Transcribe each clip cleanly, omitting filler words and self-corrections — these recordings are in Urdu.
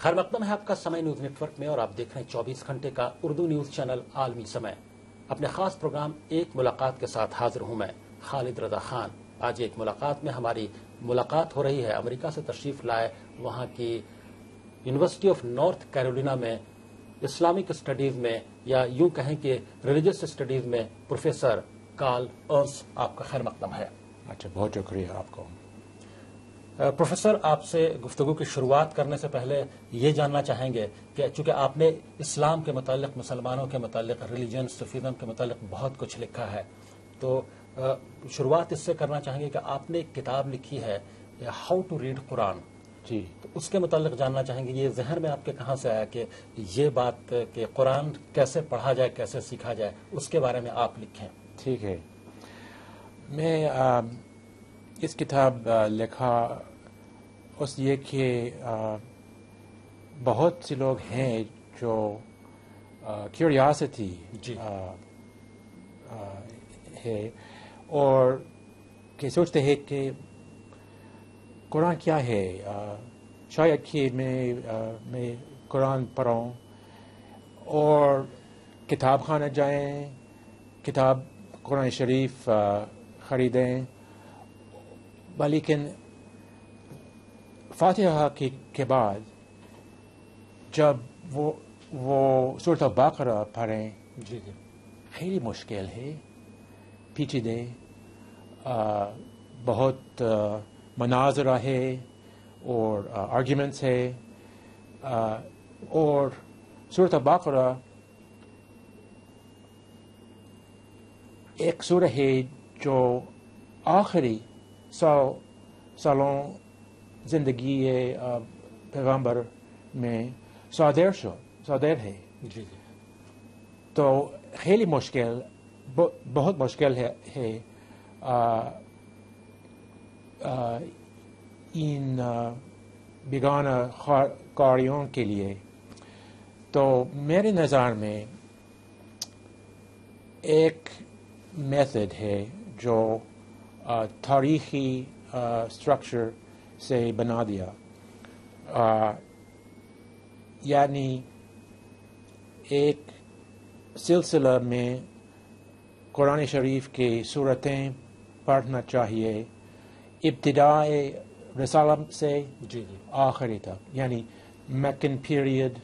خیر مقدم ہے آپ کا سمے نیوز نیٹ ورک میں اور آپ دیکھ رہے ہیں 24 گھنٹے کا اردو نیوز چینل عالمی سمے. اپنے خاص پروگرام ایک ملاقات کے ساتھ حاضر ہوں میں خالد رضا خان. آج ایک ملاقات میں ہماری ملاقات ہو رہی ہے امریکہ سے تشریف لائے وہاں کی یونیورسٹی آف نارتھ کیرولینا میں اسلامک اسٹڈیز میں یا یوں کہیں کہ ریلیجس اسٹڈیز میں پروفیسر کارل ارنس. آپ کا خیر مقدم ہے. اچھا، بہت شکریہ آپ کو. پروفیسر، آپ سے گفتگو کی شروعات کرنے سے پہلے یہ جاننا چاہیں گے کہ چونکہ آپ نے اسلام کے متعلق، مسلمانوں کے متعلق، ریلیجن صوفیزم کے متعلق بہت کچھ لکھا ہے، تو شروعات اس سے کرنا چاہیں گے کہ آپ نے ایک کتاب لکھی ہے ہاؤ ٹو ریڈ قرآن. جی، تو اس کے متعلق جاننا چاہیں گے یہ ذہن میں آپ کے کہاں سے آیا کہ یہ بات کہ قرآن کیسے پڑھا جائے، کیسے سیکھا جائے، اس کے بارے میں آپ لکھیں. ٹھیک ہے. میں اس کتاب لکھا اس لیے کہ بہت سے لوگ ہیں جو کیوریاسٹی جی ہے اور کہ سوچتے ہیں کہ قرآن کیا ہے. شاید کہ میں قرآن پڑھوں اور کتاب خانہ جائیں، کتاب قرآن شریف خریدیں، لیکن فاتحہ کے بعد جب وہ سورۃ البقرہ پڑھیں جی جی خیلی مشکل ہے، پیچیدہ، بہت مناظرہ ہے اور آرگیومنٹس ہے، اور سورۃ البقرہ ایک سورہ ہے جو آخری سالوں زندگی پیغمبر میں صادر ہے. جی جی تو خیلی مشکل، بہت مشکل ہے ان بیگانہ قاریوں کے لیے. تو میرے نظر میں ایک میتھڈ ہے جو تاریخی اسٹرکچر سے بنا دیا، یعنی ایک سلسلہ میں قرآن شریف کی صورتیں پڑھنا چاہیے ابتدائے رسالہ سے جی جی آخری تک، یعنی مکن پیریڈ.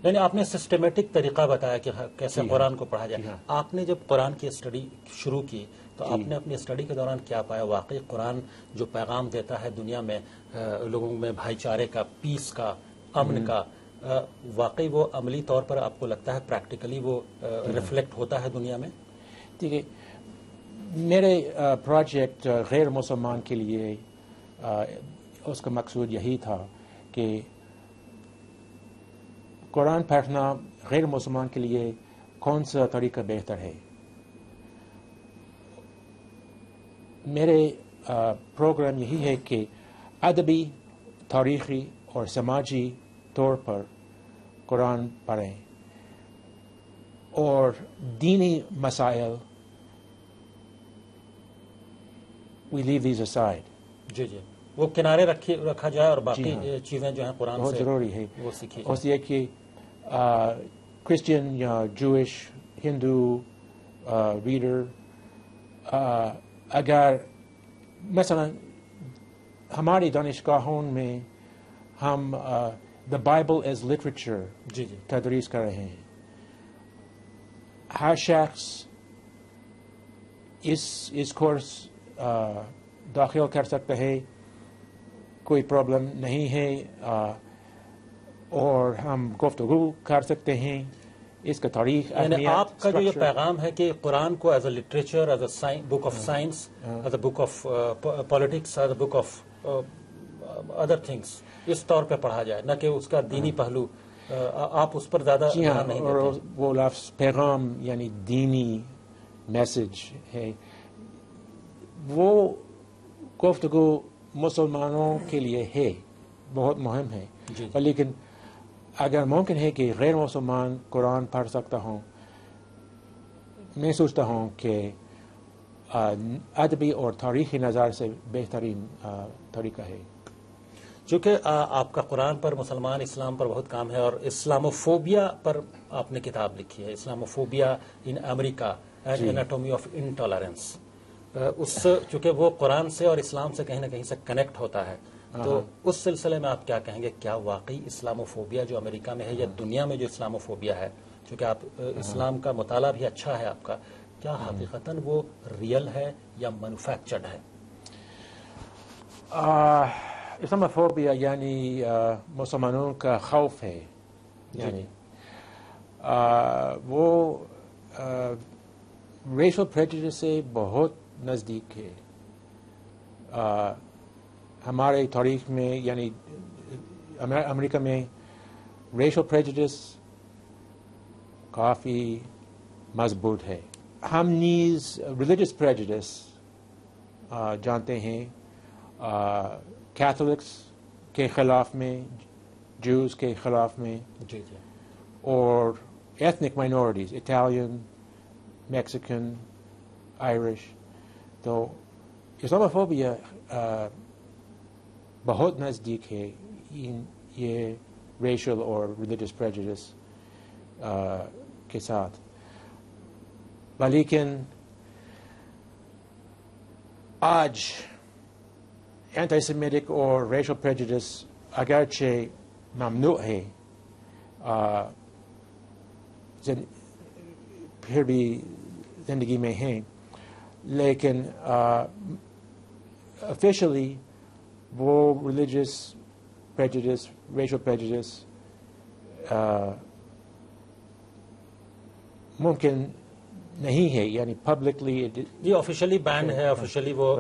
یعنی آپ نے سسٹمیٹک طریقہ بتایا کہ کیسے جی ہاں. قرآن کو پڑھا جائے. جی ہاں. آپ نے جب قرآن کی اسٹڈی شروع کی تو جی. آپ نے اپنی اسٹڈی کے دوران کیا پایا؟ واقعی قرآن جو پیغام دیتا ہے دنیا میں لوگوں میں بھائی چارے کا، پیس کا، امن کا، واقعی وہ عملی طور پر آپ کو لگتا ہے پریکٹیکلی وہ ریفلیکٹ ہوتا ہے دنیا میں؟ ٹھیک ہے. میرے پروجیکٹ غیر مسلمان کے لیے اس کا مقصود یہی تھا کہ قرآن پڑھنا غیر مسلمان کے لیے کون سا طریقہ بہتر ہے. میرے پروگرام یہی ہے کہ ادبی، تاریخی اور سماجی طور پر قرآن پڑھیں اور دینی مسائل we leave these aside. جی جی وہ کنارے رکھا جائے اور باقی چیزیں جو ہیں قرآن بہت سے ضروری ہے. وہ سیکھی اس لیے کہ کرسچن یا جوش، ہندو ریڈر اگر مثلا ہماری دانشگاہوں میں ہم دا بائبل ایز لٹریچر جی جی تدریس کر رہے ہیں، ہر شخص اس کورس داخل کر سکتا ہے، کوئی پرابلم نہیں ہے، اور ہم گفتگو کر سکتے ہیں اس کا تاریخ. یعنی آپ کا جو یہ پیغام ہے کہ قرآن کو as a literature, as a book of science, as a book of politics, as a book of other things, اس طور پہ پڑھا جائے، نہ کہ اس کا دینی پہلو آپ اس پر زیادہ دھیان نہیں اور دیتے. وہ لفظ پیغام یعنی دینی میسج ہے، وہ گفتگو مسلمانوں کے لیے ہے، بہت مہم ہے. جی لیکن اگر ممکن ہے کہ غیر مسلمان قرآن پڑھ سکتا ہوں، میں سوچتا ہوں کہ ادبی اور تاریخی نظر سے بہترین طریقہ ہے. چونکہ آپ کا قرآن پر، مسلمان اسلام پر بہت کام ہے، اور اسلاموفوبیا پر آپ نے کتاب لکھی ہے، Islamophobia in America and anatomy of intolerance. اس چونکہ وہ قرآن سے اور اسلام سے کہیں نہ کہیں سے کنیکٹ ہوتا ہے، تو اس سلسلے میں آپ کیا کہیں گے؟ کیا واقعی اسلاموفوبیا جو امریکہ میں ہے یا دنیا میں جو اسلاموفوبیا ہے، چونکہ آپ اسلام کا مطالعہ بھی اچھا ہے آپ کا، کیا حقیقتاً وہ ریئل ہے یا مینوفیکچرڈ ہے؟ اسلاموفوبیا یعنی مسلمانوں کا خوف ہے، یعنی وہ ریشل پریجوڈس سے بہت نزدیک ہے. ہمارے تاریخ میں یعنی امریکہ میں ریشل پریجوڈس کافی مضبوط ہے. ہم نیز ریلیجس پریجوڈس جانتے ہیں، کیتھولکس کے خلاف میں، جوز کے خلاف میں، جی جی، اور ethnic minorities, Italian, Mexican, Irish. تو اسلاموفوبیا بہت نزدیک ہے یہ ریشل اور ریلیجس پریجوڈس کے ساتھ. لیکن آج اینٹی سیمیٹک اور ریشل پریجوڈس اگرچہ ممنوع ہے، پھر بھی زندگی میں ہیں، لیکن آفیشلی وہ ریلیجس پریجوڈس، ریشل پریجوڈس ممکن نہیں ہے، یعنی پبلکلی جی آفیشلی بینڈ ہے، آفیشلی وہ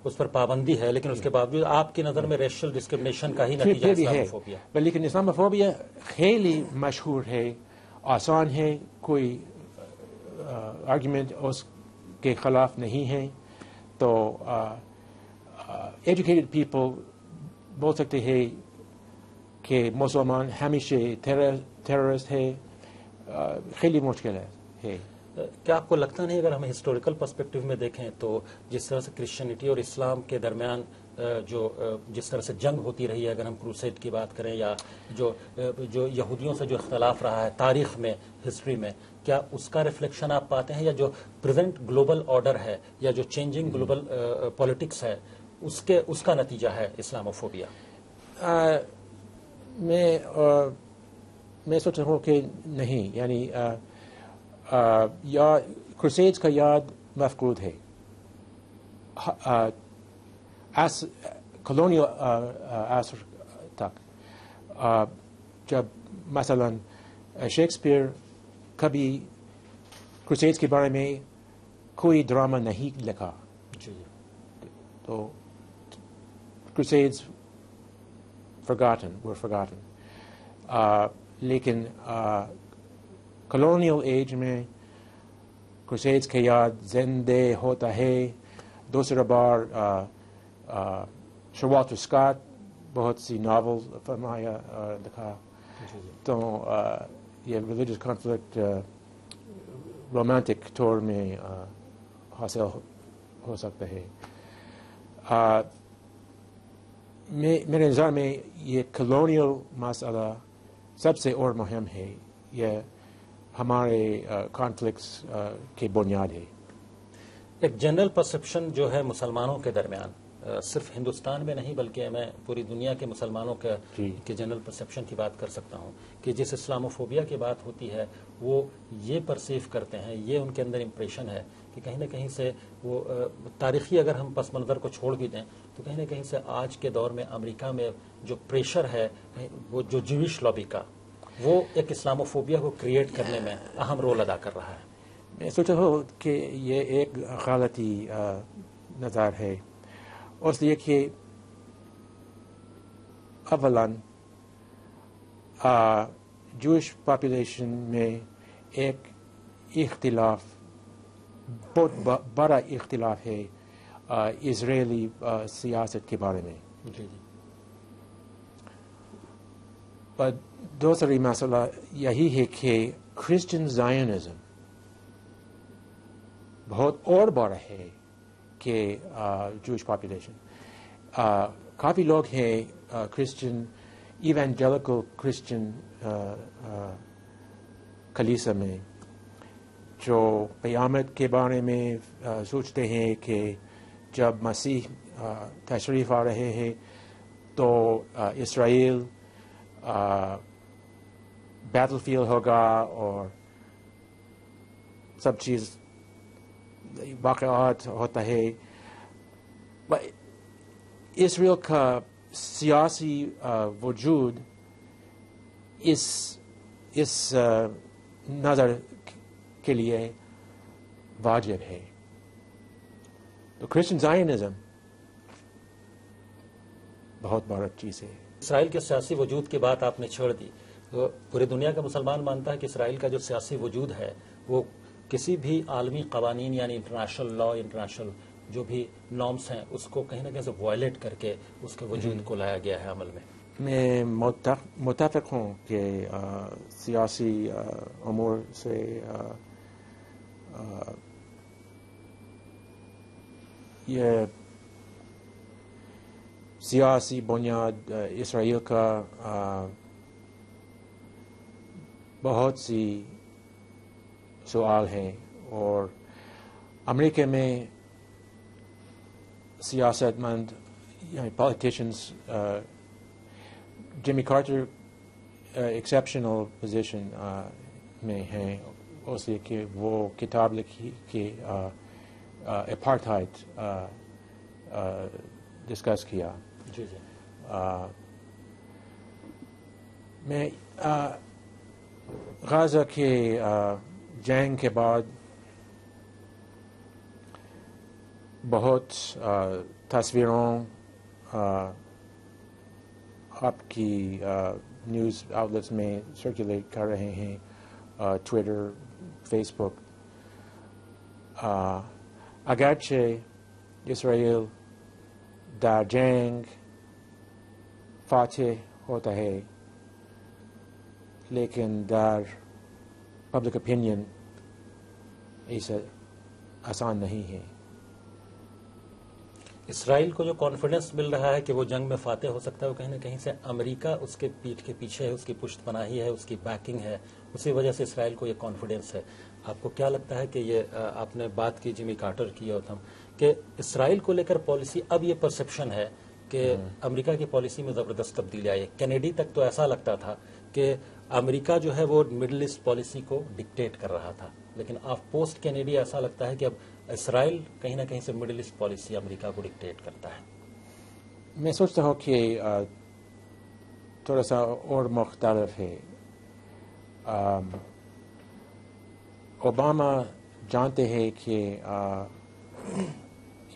اس پر پابندی ہے، لیکن اس کے باوجود آپ کی نظر میں ریشل ڈسکرمنیشن کا ہی نتیجہ اسلاموفوبیا. لیکن اسلاموفوبیا خیلی مشہور ہے، آسان ہے، کوئی آرگیومنٹ اس کے خلاف نہیں ہے. تو ایجوکیٹڈ پیپل بول سکتے ہیں کہ مسلمان ہمیشہ ٹیررسٹ ہے. خیلی مشکل ہے. کیا آپ کو لگتا نہیں اگر ہم ہسٹوریکل پرسپیکٹو میں دیکھیں تو جس طرح سے کرسچینٹی اور اسلام کے درمیان جس طرح سے جنگ ہوتی رہی ہے، اگر ہم کروسیڈ کی بات کریں یا جو یہودیوں سے جو اختلاف رہا ہے تاریخ میں، ہسٹری میں، کیا اس کا ریفلیکشن آپ پاتے ہیں، یا جو پریزنٹ گلوبل آرڈر ہے یا جو چینجنگ گلوبل پالیٹکس ہے اس کا نتیجہ ہے اسلاموفوبیا؟ میں سوچ رہا ہوں کہ نہیں، یعنی یا کروسیڈز کا یاد مفقود ہے. کالونیل عصر تک، جب مثلا شیکسپیئر کبھی کروسیڈز کے بارے میں کوئی ڈرامہ نہیں لکھا، تو کروسیڈز forgotten. لیکن کالونیل ایج میں کروسیڈز کا یاد زندہ ہوتا ہے. دوسرا بار سر والٹر اسکاٹ بہت سی ناول فرمایا لکھا. تو یہ ریلیجس کانفلکٹ رومانٹک طور میں حاصل ہو سکتا ہے. میرے نظر میں یہ کالونیل مسئلہ سب سے اور مہم ہے. یہ ہمارے کانفلکٹس کی بنیاد ہے. ایک جنرل پرسپشن جو ہے مسلمانوں کے درمیان، صرف ہندوستان میں نہیں بلکہ میں پوری دنیا کے مسلمانوں کے جنرل پرسپشن کی بات کر سکتا ہوں کہ جس اسلاموفوبیا کی بات ہوتی ہے وہ یہ پرسیو کرتے ہیں، یہ ان کے اندر امپریشن ہے کہ کہیں نہ کہیں سے وہ تاریخی اگر ہم پس منظر کو چھوڑ بھی دیں تو کہیں نہ کہیں سے آج کے دور میں امریکہ میں جو پریشر ہے وہ جو جویش لابی کا، وہ ایک اسلاموفوبیا کو کریٹ کرنے میں اہم رول ادا کر رہا ہے. میں سوچ رہا ہوں کہ یہ ایک غلطی نظر ہے، اس لیے کہ اولاً جوش پاپولیشن میں ایک اختلاف، بہت بڑا اختلاف ہے اسرائیلی سیاست کے بارے میں. اور دوسری مسئلہ یہی ہے کہ کرسچن زائنزم بہت اور بڑا ہے کہ جوش پاپولیشن. کافی لوگ ہیں کرسچن ایوانجیلیکل کرسچن کلیسا میں جو قیامت کے بارے میں سوچتے ہیں کہ جب مسیح تشریف آ رہے ہیں تو اسرائیل بیٹل فیلڈ ہوگا اور سب چیز واقعات ہوتا ہے. اسرائیل کا سیاسی وجود اس نظر کے لیے واجب ہے. تو کرسچن زائنزم بہت بڑا چیز ہے. اسرائیل کے سیاسی وجود کی بات آپ نے چھوڑ دی. تو پوری دنیا کا مسلمان مانتا ہے کہ اسرائیل کا جو سیاسی وجود ہے وہ کسی بھی عالمی قوانین یعنی انٹرنیشنل لا انٹرنیشنل جو بھی نارمس ہیں اس کو کہیں نہ کہیں سے وائلیٹ کر کے اس کے وجود کو لایا گیا ہے عمل میں. میں متفق ہوں کہ سیاسی امور سے یہ سیاسی بنیاد اسرائیل کا بہت سی سوال ہیں اور امریکہ میں سیاست مند یعنی politicians Jimmy Carter exceptional position میں ہیں اس لیے کہ وہ کتاب لکھی کہ اپارتھائڈ ڈسکس کیا. جی جی. میں غزہ کے جنگ کے بعد بہت تصویروں آپ کی نیوز آؤٹلیٹس میں سرکولیٹ کر رہے ہیں, ٹویٹر, فیس بک. اگرچہ اسرائیل در جنگ فاتح ہوتا ہے لیکن در پبلک اوپینین ایسا آسان نہیں ہے. اسرائیل کو جو کانفیڈنس مل رہا ہے کہ وہ جنگ میں فاتح ہو سکتا ہے وہ کہیں نہ کہیں سے امریکہ اس کے پیٹھ کے پیچھے ہے, اس کی پشت پناہی ہے, اس کی بیکنگ ہے, اسی وجہ سے اسرائیل کو یہ کانفیڈنس ہے. آپ کو کیا لگتا ہے کہ یہ آپ نے بات کی جیمی کارٹر کی اور کہ اسرائیل کو لے کر پالیسی اب یہ پرسپشن ہے کہ امریکہ کی پالیسی میں زبردست تبدیلی آئی. کینیڈی تک تو ایسا لگتا تھا کہ امریکہ جو ہے وہ مڈل ایسٹ پالیسی کو ڈکٹیٹ کر رہا تھا, لیکن آف پوسٹ کینیڈی ایسا لگتا ہے کہ اب اسرائیل کہیں نہ کہیں سے مڈل ایسٹ پالیسی امریکہ کو ڈکٹیٹ کرتا ہے. میں سوچتا ہوں کہ تھوڑا سا اور مختلف ہے. اوباما جانتے ہیں کہ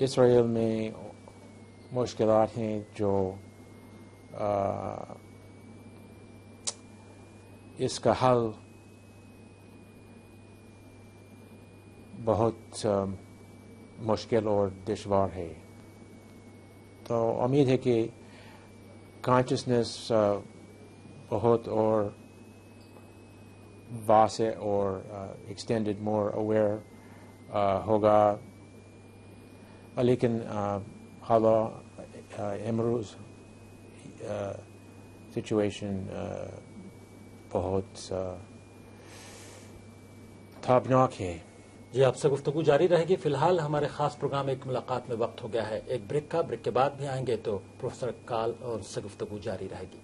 اسرائیل میں مشکلات ہیں جو اس کا حل بہت مشکل اور دشوار ہے. تو امید ہے کہ کانشیسنیس بہت اور واسع اور ایکسٹینڈڈ مور اویئر ہوگا, لیکن امروز سچویشن بہت تابناک ہے. جی, آپ سے گفتگو جاری رہے گی. فی الحال ہمارے خاص پروگرام ایک ملاقات میں وقت ہو گیا ہے ایک بریک کا. بریک کے بعد بھی آئیں گے تو پروفیسر کال اور ان سے گفتگو جاری رہے گی.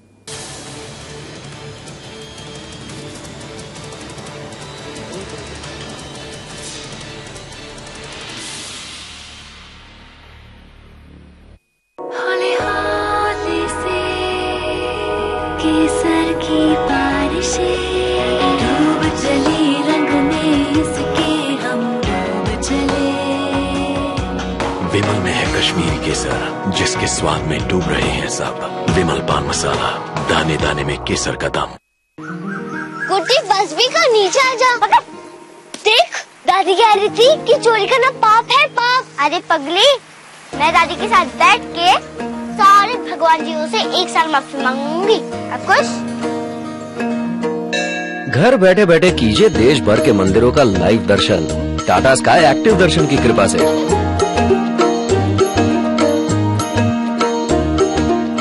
کیسر کی بارشیں ڈوب چلی رنگ میں اس کے ہم ڈوب چلے. ومل میں ہے کشمیری کیسر جس کے سواد میں ڈوب رہے ہیں سب. ومل پان مسالہ, دانے دانے میں کیسر کا دم. گڈی بس بھی کا نیچے آ جا. دیکھ دادی کہہ رہی تھی کہ چوری کرنا پاپ ہے, پاپ. ارے پگلی, میں دادی کے ساتھ بیٹھ کے سارے بھگوان جیوں سے ایک سال معافی مانگوں گی. اب کچھ گھر بیٹھے بیٹھے کیجئے دیش بھر کے مندروں کا لائیو درشن ٹاٹا اسکائی ایکٹیو درشن کی کرپا سے.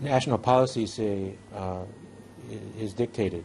national policy say is dictated.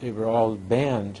they were all banned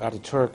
Ataturk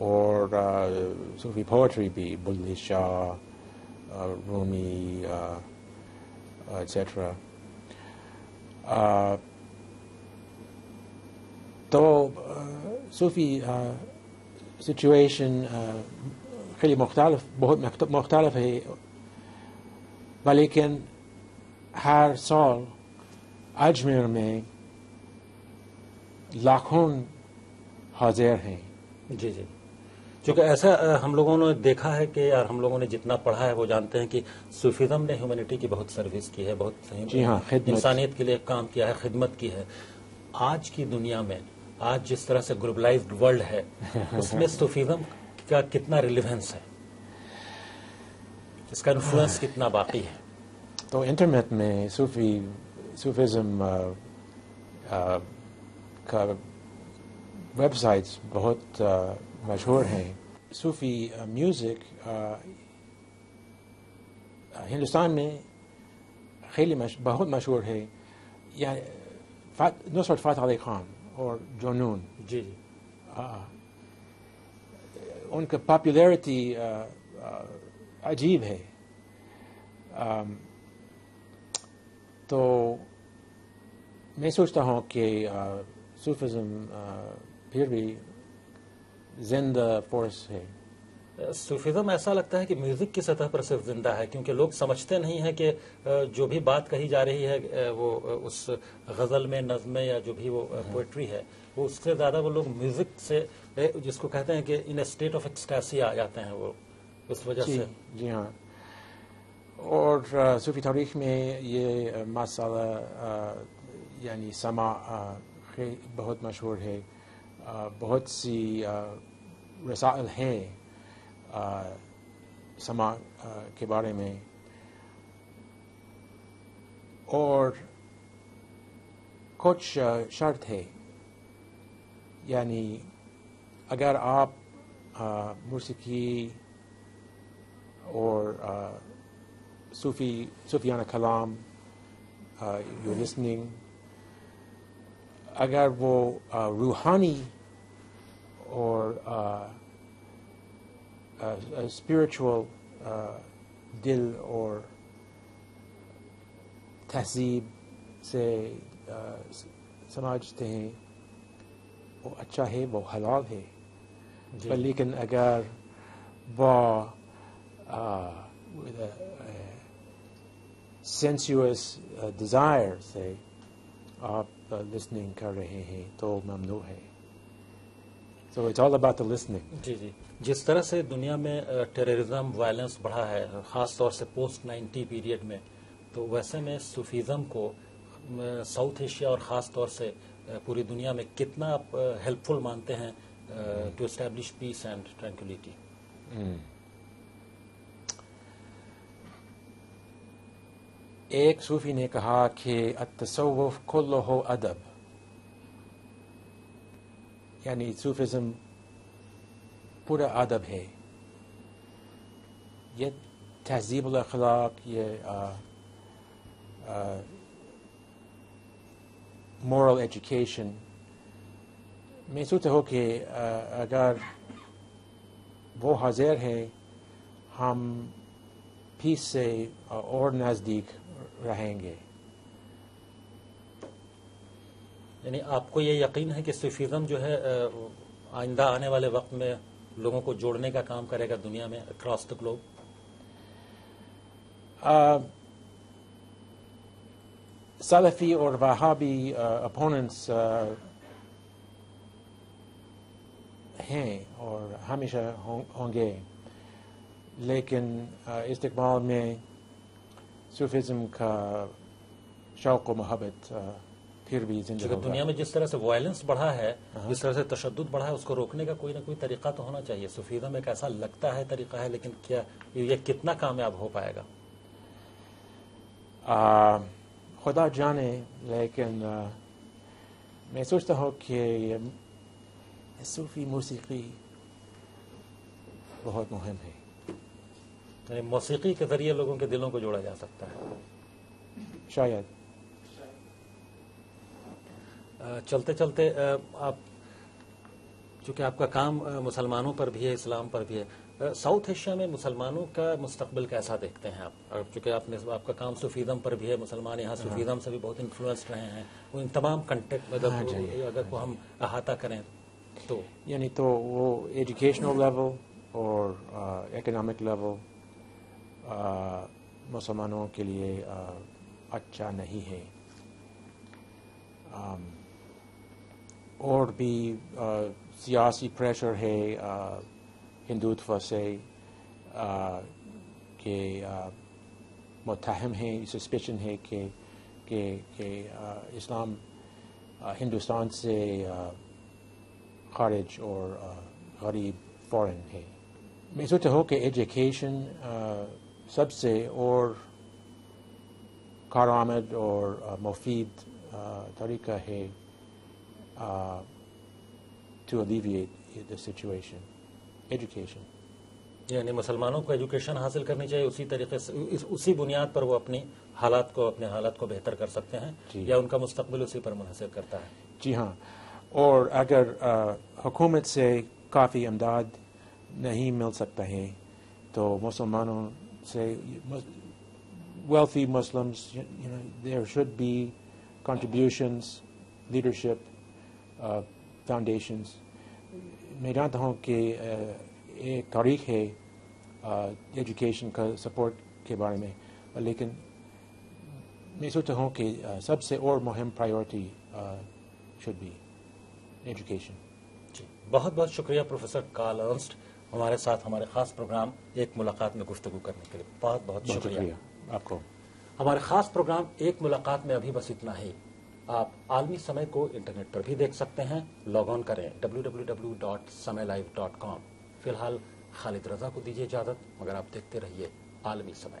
اور صوفی پوئٹری بھی بلے شاہ, رومی, ایٹسٹرا. تو صوفی سچویشن خیلی بہت مختلف ہے, لیکن ہر سال اجمیر میں لاکھوں حاضر ہیں. جی جی, چونکہ ایسا ہم لوگوں نے دیکھا ہے کہ یار ہم لوگوں نے جتنا پڑھا ہے وہ جانتے ہیں کہ صوفیزم نے ہیومینٹی کی بہت سروس کی ہے, بہت جی ہاں, انسانیت کے لیے کام کیا ہے, خدمت کی ہے. آج کی دنیا میں آج جس طرح سے گلوبلائزڈ ورلڈ ہے اس میں صوفیزم کا کتنا ریلیونس ہے, اس کا انفلوئنس کتنا باقی ہے؟ تو انٹرنیٹ میں صوفیزم کا ویب سائٹس بہت مشہور ہیں. صوفی میوزک ہندوستان میں خیلی بہت مشہور ہے. یعنی نصرت فتح علی خان اور جنون, جی جی, ان کا پاپولیرٹی عجیب ہے. تو میں سوچتا ہوں کہ صوفیزم پھر بھی زندہ فورس ہے. صوفیزم ایسا لگتا ہے کہ میوزک کی سطح پر صرف زندہ ہے, کیونکہ لوگ سمجھتے نہیں ہیں کہ جو بھی بات کہی جا رہی ہے وہ اس غزل میں, نظم میں, یا جو بھی وہ پوئٹری ہے, وہ اس سے زیادہ وہ لوگ میوزک سے, جس کو کہتے ہیں کہ ان اے اسٹیٹ آف ایکسٹیسی آ جاتے ہیں وہ, اس وجہ سے. جی ہاں, اور صوفی تاریخ میں یہ مسئلہ یعنی سماع بہت مشہور ہے. بہت سی رسائل ہیں سماع کے بارے میں, اور کچھ شرط ہے. یعنی اگر آپ موسیقی اور صوفیانہ کلام یو لسننگ, اگر وہ روحانی اور اسپریچول دل اور تہذیب سے سمجھتے ہیں, وہ اچھا ہے, وہ حلال ہے. لیکن اگر وہ sensuous desire سے آپ listening کر رہے ہیں تو ممنوع ہے. So it's all about the listening. جی جی, جس طرح سے دنیا میں ٹیررزم, وائلنس بڑھا ہے, خاص طور سے پوسٹ 90 پیریڈ میں, تو ویسے میں صوفیزم کو ساؤتھ ایشیا اور خاص طور سے پوری دنیا میں کتنا ہیلپ فل مانتے ہیں to establish peace and tranquility? ایک صوفی نے کہا کہ التصوف کلہ ادب, یعنی صوفیزم پورا ادب ہے. یہ تہذیب الاخلاق, یہ مورل ایجوکیشن. میں سوچتا ہوں کہ اگر وہ حاضر ہے ہم پیس سے اور نزدیک رہیں گے. یعنی آپ کو یہ یقین ہے کہ صوفیزم جو ہے آئندہ آنے والے وقت میں لوگوں کو جوڑنے کا کام کرے گا دنیا میں اکراس دا گلوب؟ سلفی اور وہابی اپوننٹس ہیں اور ہمیشہ ہوں گے, لیکن استقبال میں صوفیزم کا شوق و محبت پھر بھی زندہ ہوگا. دنیا میں جس طرح سے وائلنس بڑھا ہے, جس طرح سے تشدد بڑھا ہے, اس کو روکنے کا کوئی نہ کوئی طریقہ تو ہونا چاہیے. صوفیزم ایک ایسا لگتا ہے طریقہ ہے, لیکن کیا یہ کتنا کامیاب ہو پائے گا خدا جانے. لیکن میں سوچتا ہوں کہ صوفی موسیقی بہت مہم ہے. یعنی موسیقی کے ذریعے لوگوں کے دلوں کو جوڑا جا سکتا ہے شاید. چلتے چلتے آپ چونکہ آپ کا کام مسلمانوں پر بھی ہے، اسلام پر بھی ہے، ساؤتھ ایشیا میں مسلمانوں کا مستقبل کیسا دیکھتے ہیں آپ؟ اور چونکہ آپ کا کام صوفیزم پر بھی ہے، مسلمان یہاں صوفیزم سے بھی بہت انفلوئنسڈ رہے ہیں، وہ ان تمام کنٹیکٹ مطلب اگر کو ہم احاطہ کریں تو یعنی تو وہ ایجوکیشنل لیول اور اکنامک لیول مسلمانوں کے لیے اچھا نہیں ہے. اور بھی سیاسی پریشر ہے ہندوتوا سے کہ متہم ہے، سسپیشن ہے کہ اسلام ہندوستان سے خارج اور غریب فورن ہے. میں سوچتا ہوں کہ ایجوکیشن سب سے اور کارآمد اور مفید طریقہ ہے to alleviate the situation. Education. یعنی مسلمانوں کو ایجوکیشن حاصل کرنی چاہیے، اسی طریقے سے اسی بنیاد پر وہ اپنے حالات کو بہتر کر سکتے ہیں، یا ان کا مستقبل اسی پر منحصر کرتا ہے. جی ہاں، اور اگر حکومت سے کافی امداد نہیں مل سکتا ہے تو مسلمانوں سے wealthy Muslims, there should be contributions, leadership, foundations. میں جانتا ہوں کہ ایک تاریخ ہے ایجوکیشن کا سپورٹ کے بارے میں، لیکن میں سوچتا ہوں کہ سب سے اور مہم پرائیورٹی شوڈ بی ایجوکیشن. جی بہت بہت شکریہ پروفیسر کارل ارنسٹ، ہمارے ساتھ ہمارے خاص پروگرام ایک ملاقات میں گفتگو کرنے کے لیے بہت بہت شکریہ آپ کو. ہمارے خاص پروگرام ایک ملاقات میں ابھی بس اتنا ہی. آپ عالمی سمے کو انٹرنیٹ پر بھی دیکھ سکتے ہیں، لاگ آن کریں www.samelive.com. فی الحال خالد رضا کو دیجیے اجازت، مگر آپ دیکھتے رہیے عالمی سمے.